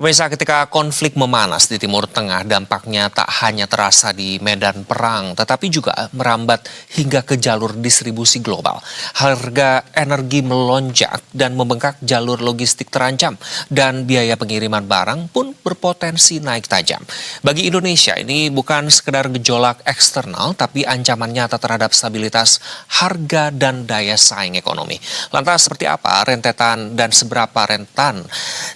Pemirsa, ketika konflik memanas di Timur Tengah, dampaknya tak hanya terasa di medan perang, tetapi juga merambat hingga ke jalur distribusi global. Harga energi melonjak dan membengkak, jalur logistik terancam, dan biaya pengiriman barang pun berpotensi naik tajam. Bagi Indonesia, ini bukan sekedar gejolak eksternal, tapi ancaman nyata terhadap stabilitas harga dan daya saing ekonomi. Lantas seperti apa rentetan dan seberapa rentan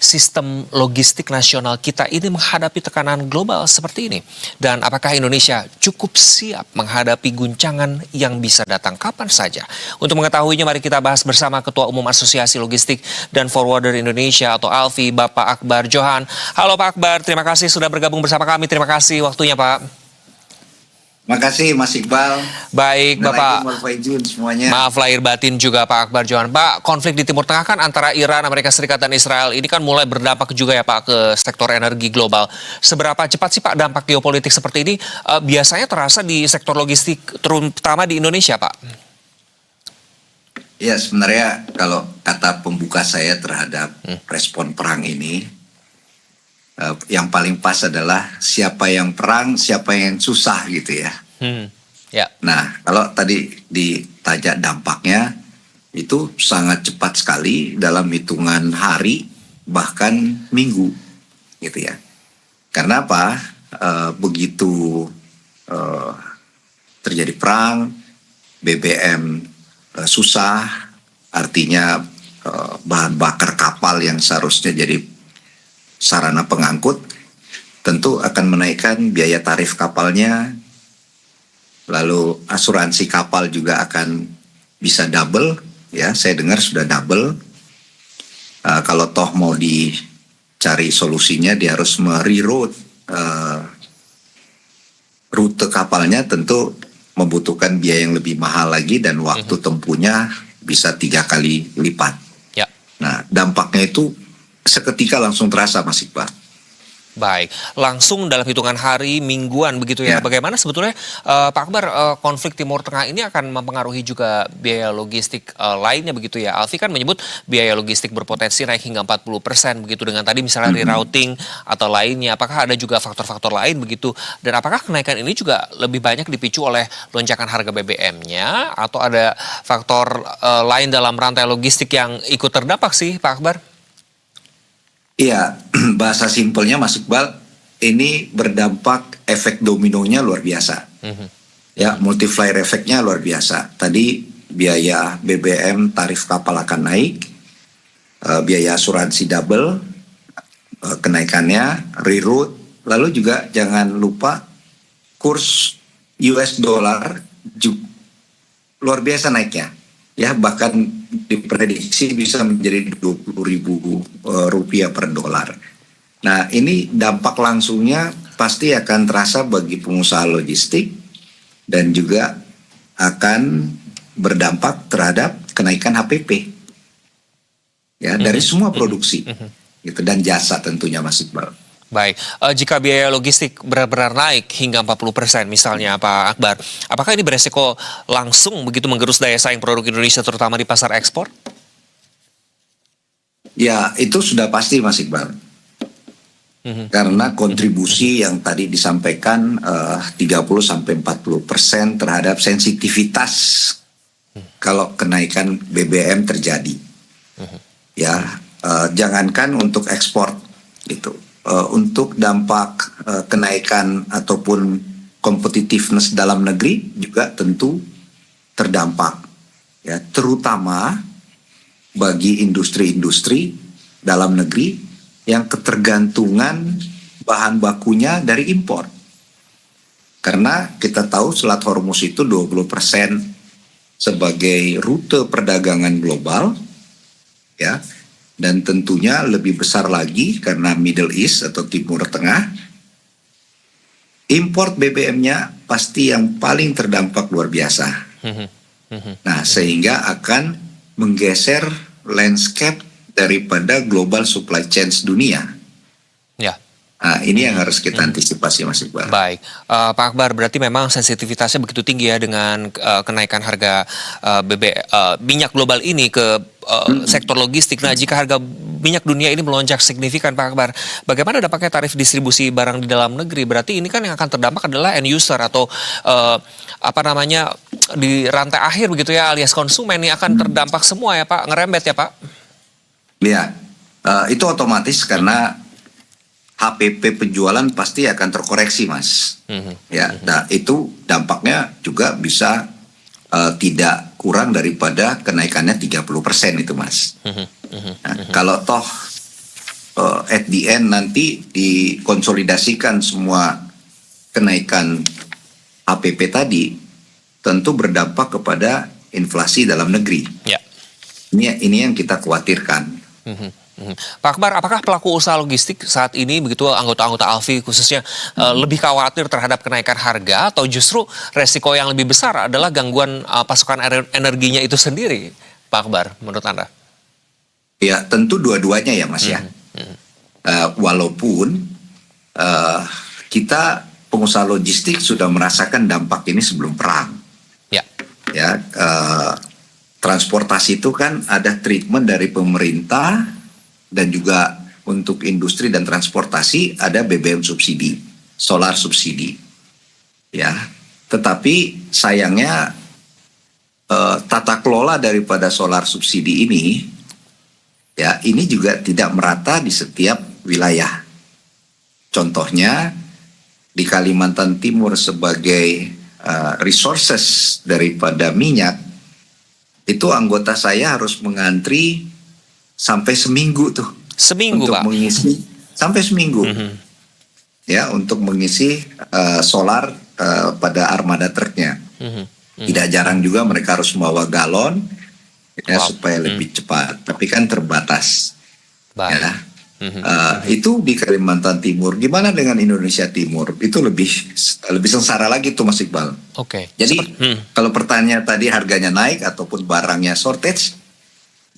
sistem logistik nasional kita ini menghadapi tekanan global seperti ini? Dan apakah Indonesia cukup siap menghadapi guncangan yang bisa datang kapan saja? Untuk mengetahuinya, mari kita bahas bersama Ketua Umum Asosiasi Logistik dan Forwarder Indonesia atau ALFI, Bapak Akbar Johan. Halo Pak Akbar, terima kasih sudah bergabung bersama kami. Terima kasih waktunya Pak. Terima kasih Mas Iqbal. Baik Bapak. Semuanya. Maaf lahir batin juga Pak Akbar Johan. Pak, konflik di Timur Tengah kan antara Iran, Amerika Serikat dan Israel ini kan mulai berdampak juga ya Pak ke sektor energi global. Seberapa cepat sih Pak dampak geopolitik seperti ini biasanya terasa di sektor logistik terutama di Indonesia Pak? Ya sebenarnya kalau kata pembuka saya terhadap respon perang ini, yang paling pas adalah siapa yang perang, siapa yang susah gitu ya. Ya. Nah, kalau tadi ditanya dampaknya, itu sangat cepat sekali dalam hitungan hari, bahkan minggu gitu ya. Karena apa? Begitu terjadi perang, BBM susah, artinya bahan bakar kapal yang seharusnya jadi sarana pengangkut tentu akan menaikkan biaya tarif kapalnya, lalu asuransi kapal juga akan bisa double, ya saya dengar sudah double. Kalau toh mau dicari solusinya, dia harus mereroute rute kapalnya, tentu membutuhkan biaya yang lebih mahal lagi dan waktu tempuhnya bisa 3 kali lipat. Ya. Nah dampaknya itu seketika langsung terasa Mas Iqbal. Baik, langsung dalam hitungan hari, mingguan begitu ya. Bagaimana sebetulnya Pak Akbar, konflik Timur Tengah ini akan mempengaruhi juga biaya logistik lainnya begitu ya. Alfi kan menyebut biaya logistik berpotensi naik hingga 40% begitu dengan tadi misalnya rerouting atau lainnya. Apakah ada juga faktor-faktor lain begitu? Dan apakah kenaikan ini juga lebih banyak dipicu oleh lonjakan harga BBM-nya atau ada faktor lain dalam rantai logistik yang ikut terdampak sih Pak Akbar? Iya, bahasa simpelnya Mas Iqbal, ini berdampak efek dominonya luar biasa. Ya, multiplier efeknya luar biasa. Tadi biaya BBM, tarif kapal akan naik, biaya asuransi double, kenaikannya, reroute, lalu juga jangan lupa kurs US dollar luar biasa naiknya. Ya, bahkan diprediksi bisa menjadi 20.000 rupiah per dolar. Nah, ini dampak langsungnya pasti akan terasa bagi pengusaha logistik dan juga akan berdampak terhadap kenaikan HPP. Ya, dari semua produksi. Gitu, dan jasa tentunya Mas Iqbal. Baik, jika biaya logistik benar-benar naik hingga 40% misalnya Pak Akbar, apakah ini beresiko langsung begitu menggerus daya saing produk Indonesia terutama di pasar ekspor? Ya, itu sudah pasti Mas Iqbal. Karena kontribusi yang tadi disampaikan 30-40% terhadap sensitivitas kalau kenaikan BBM terjadi. Ya, jangankan untuk ekspor gitu. Untuk dampak kenaikan ataupun competitiveness dalam negeri juga tentu terdampak, ya, terutama bagi industri-industri dalam negeri yang ketergantungan bahan bakunya dari impor. Karena kita tahu Selat Hormuz itu 20% sebagai rute perdagangan global, ya. Dan tentunya lebih besar lagi karena Middle East atau Timur Tengah, import BBM-nya pasti yang paling terdampak luar biasa. Nah, sehingga akan menggeser landscape daripada global supply chains dunia. Ya. Nah, ini yang harus kita antisipasi, Mas Iqbal. Baik, Pak Akbar, berarti memang sensitivitasnya begitu tinggi ya dengan kenaikan harga minyak global ini ke sektor logistik. Nah, jika harga minyak dunia ini melonjak signifikan, Pak Akbar, bagaimana dampaknya tarif distribusi barang di dalam negeri? Berarti ini kan yang akan terdampak adalah end user atau di rantai akhir begitu ya, alias konsumen ini akan terdampak semua ya Pak, ngerembet ya Pak? Ya, itu otomatis karena HPP penjualan pasti akan terkoreksi, Mas. Ya, nah itu dampaknya juga bisa tidak kurang daripada kenaikannya 30% itu, Mas. Nah, kalau toh at the end nanti dikonsolidasikan semua kenaikan HPP tadi, tentu berdampak kepada inflasi dalam negeri. Ya. Ini yang kita khawatirkan. Pak Akbar, apakah pelaku usaha logistik saat ini, begitu anggota-anggota ALFI khususnya, lebih khawatir terhadap kenaikan harga atau justru resiko yang lebih besar adalah gangguan pasokan energinya itu sendiri, Pak Akbar, menurut Anda? Ya, tentu dua-duanya ya, Mas ya. Walaupun kita pengusaha logistik sudah merasakan dampak ini sebelum perang. Ya, transportasi itu kan ada treatment dari pemerintah. Dan juga untuk industri dan transportasi ada BBM subsidi, solar subsidi, ya. Tetapi sayangnya tata kelola daripada solar subsidi ini, ya, ini juga tidak merata di setiap wilayah. Contohnya di Kalimantan Timur sebagai resources daripada minyak, itu anggota saya harus mengantri sampai seminggu tuh. Seminggu, untuk Pak? mengisi sampai seminggu. Ya, untuk mengisi solar pada armada truknya. Tidak jarang juga mereka harus membawa galon ya, supaya lebih cepat. Tapi kan terbatas. Baik. Ya. Itu di Kalimantan Timur. Gimana dengan Indonesia Timur? Itu lebih sengsara lagi tuh, Mas Iqbal. Oke. Jadi kalau pertanyaan tadi harganya naik ataupun barangnya shortage,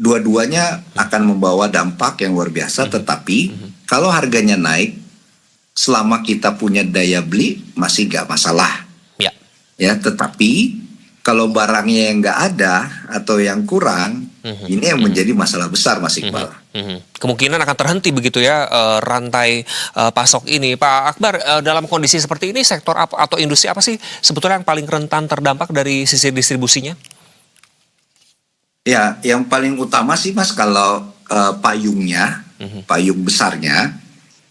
dua-duanya akan membawa dampak yang luar biasa. Tetapi kalau harganya naik, selama kita punya daya beli masih nggak masalah. Ya, tetapi kalau barangnya yang nggak ada atau yang kurang, ini yang menjadi masalah besar, Mas Iqbal. Kemungkinan akan terhenti begitu ya rantai pasok ini, Pak Akbar. Dalam kondisi seperti ini, sektor apa atau industri apa sih sebetulnya yang paling rentan terdampak dari sisi distribusinya? Ya, yang paling utama sih, Mas, kalau payungnya, payung besarnya,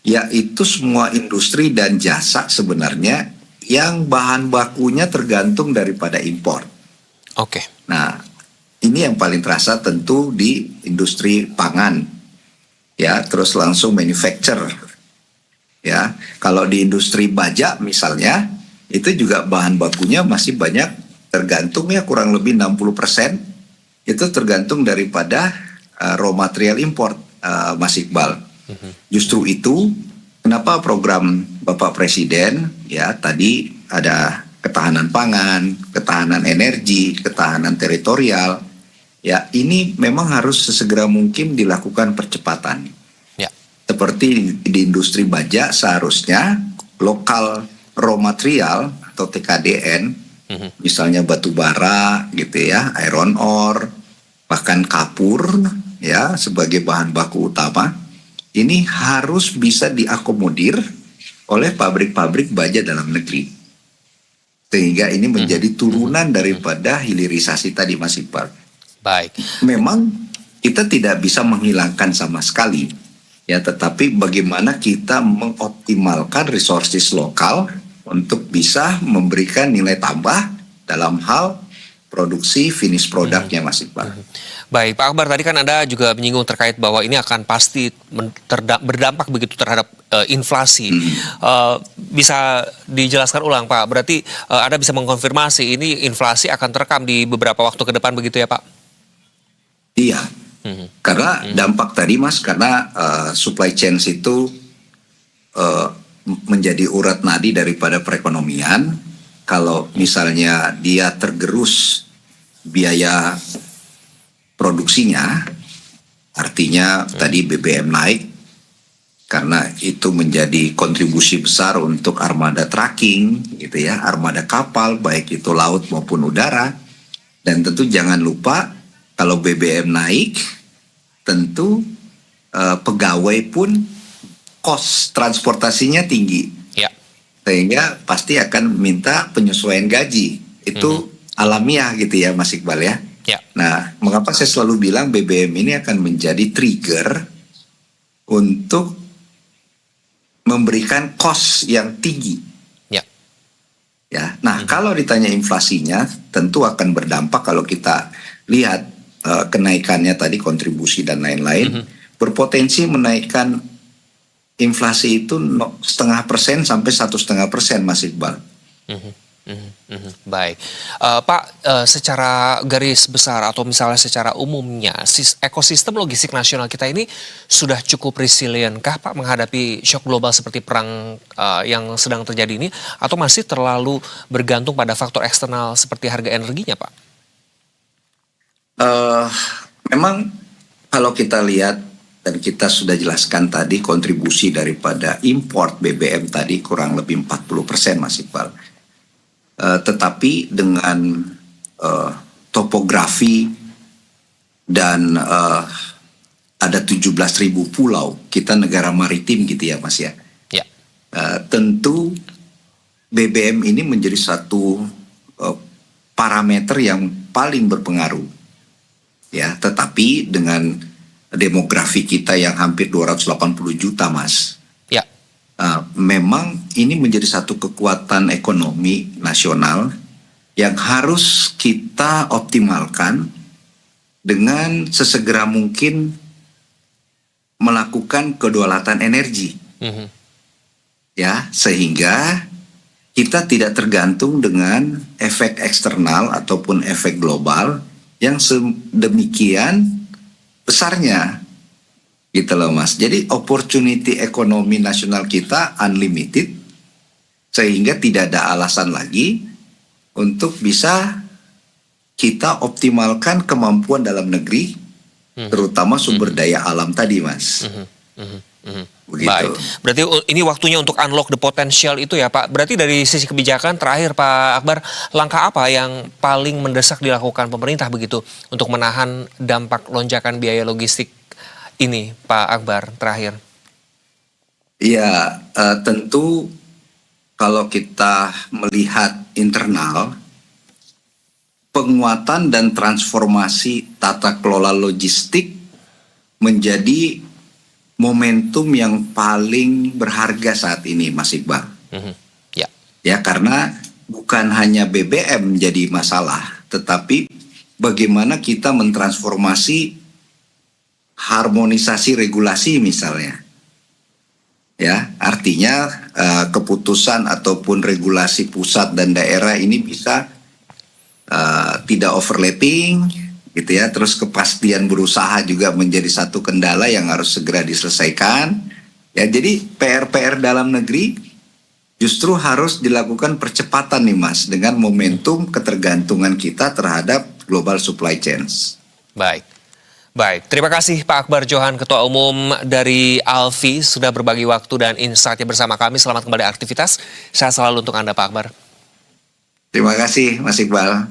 yaitu semua industri dan jasa sebenarnya yang bahan bakunya tergantung daripada impor. Oke. Nah, ini yang paling terasa tentu di industri pangan, ya, terus langsung manufacture, ya. Kalau di industri baja misalnya, itu juga bahan bakunya masih banyak tergantung ya, kurang lebih 60%. Itu tergantung daripada raw material import, Mas Iqbal. Justru itu kenapa program Bapak Presiden ya tadi ada ketahanan pangan, ketahanan energi, ketahanan teritorial. Ya, ini memang harus sesegera mungkin dilakukan percepatan. Ya. Seperti di industri baja seharusnya lokal raw material atau TKDN, misalnya batu bara gitu ya, iron ore, bahkan kapur ya sebagai bahan baku utama, ini harus bisa diakomodir oleh pabrik-pabrik baja dalam negeri. Sehingga ini menjadi turunan daripada hilirisasi tadi, Mas Iqbal. Baik. Memang kita tidak bisa menghilangkan sama sekali, ya, tetapi bagaimana kita mengoptimalkan resources lokal untuk bisa memberikan nilai tambah dalam hal produksi finish produknya, Mas Iqbal. Baik, Pak Akbar, tadi kan Anda juga menyinggung terkait bahwa ini akan pasti berdampak begitu terhadap inflasi. Bisa dijelaskan ulang, Pak? Berarti Anda bisa mengkonfirmasi ini inflasi akan terekam di beberapa waktu ke depan begitu ya, Pak? Iya, karena dampak tadi, Mas, karena supply chain itu menjadi urat nadi daripada perekonomian. Kalau misalnya dia tergerus biaya produksinya, artinya tadi BBM naik, karena itu menjadi kontribusi besar untuk armada tracking, gitu ya, armada kapal baik itu laut maupun udara. Dan tentu jangan lupa kalau BBM naik, tentu pegawai pun kos transportasinya tinggi, Ya. sehingga pasti akan minta penyesuaian gaji. Itu alamiah gitu ya Mas Iqbal ya. Ya. Nah, mengapa saya selalu bilang BBM ini akan menjadi trigger untuk memberikan kos yang tinggi. Ya. Ya. Nah, kalau ditanya inflasinya tentu akan berdampak kalau kita lihat kenaikannya tadi kontribusi dan lain-lain berpotensi menaikkan inflasi itu 0,5% sampai 1,5% Mas Iqbal. Baik, Pak, secara garis besar atau misalnya secara umumnya, ekosistem logistik nasional kita ini sudah cukup resilient-kah Pak menghadapi shock global seperti perang yang sedang terjadi ini, atau masih terlalu bergantung pada faktor eksternal seperti harga energinya Pak? Memang kalau kita lihat dan kita sudah jelaskan tadi kontribusi daripada import BBM tadi kurang lebih 40% Mas Iqbal. Tetapi dengan topografi dan ada 17.000 pulau, kita negara maritim gitu ya Mas ya. Ya. Tentu BBM ini menjadi satu parameter yang paling berpengaruh. Ya, tetapi dengan demografi kita yang hampir 280 juta Mas. Ya. Memang ini menjadi satu kekuatan ekonomi nasional yang harus kita optimalkan dengan sesegera mungkin melakukan kedaulatan energi. Ya, sehingga kita tidak tergantung dengan efek eksternal ataupun efek global yang sedemikian besarnya, gitu loh Mas. Jadi opportunity ekonomi nasional kita unlimited, sehingga tidak ada alasan lagi untuk bisa kita optimalkan kemampuan dalam negeri, terutama sumber daya alam tadi Mas. Begitu. Baik, berarti ini waktunya untuk unlock the potential itu ya Pak. Berarti dari sisi kebijakan terakhir Pak Akbar, langkah apa yang paling mendesak dilakukan pemerintah begitu untuk menahan dampak lonjakan biaya logistik ini Pak Akbar terakhir? Iya, tentu kalau kita melihat internal, penguatan dan transformasi tata kelola logistik menjadi momentum yang paling berharga saat ini, Mas Iqbal. Ya. Ya, karena bukan hanya BBM jadi masalah, tetapi bagaimana kita mentransformasi harmonisasi regulasi misalnya. Ya, artinya keputusan ataupun regulasi pusat dan daerah ini bisa tidak overlapping, gitu ya. Terus kepastian berusaha juga menjadi satu kendala yang harus segera diselesaikan. Ya, jadi PR-PR dalam negeri justru harus dilakukan percepatan nih Mas, dengan momentum ketergantungan kita terhadap global supply chains. Baik. Baik, terima kasih Pak Akbar Johan, Ketua Umum dari ALFI, sudah berbagi waktu dan insight-nya bersama kami. Selamat kembali aktivitas. Sehat selalu untuk Anda Pak Akbar. Terima kasih Mas Iqbal.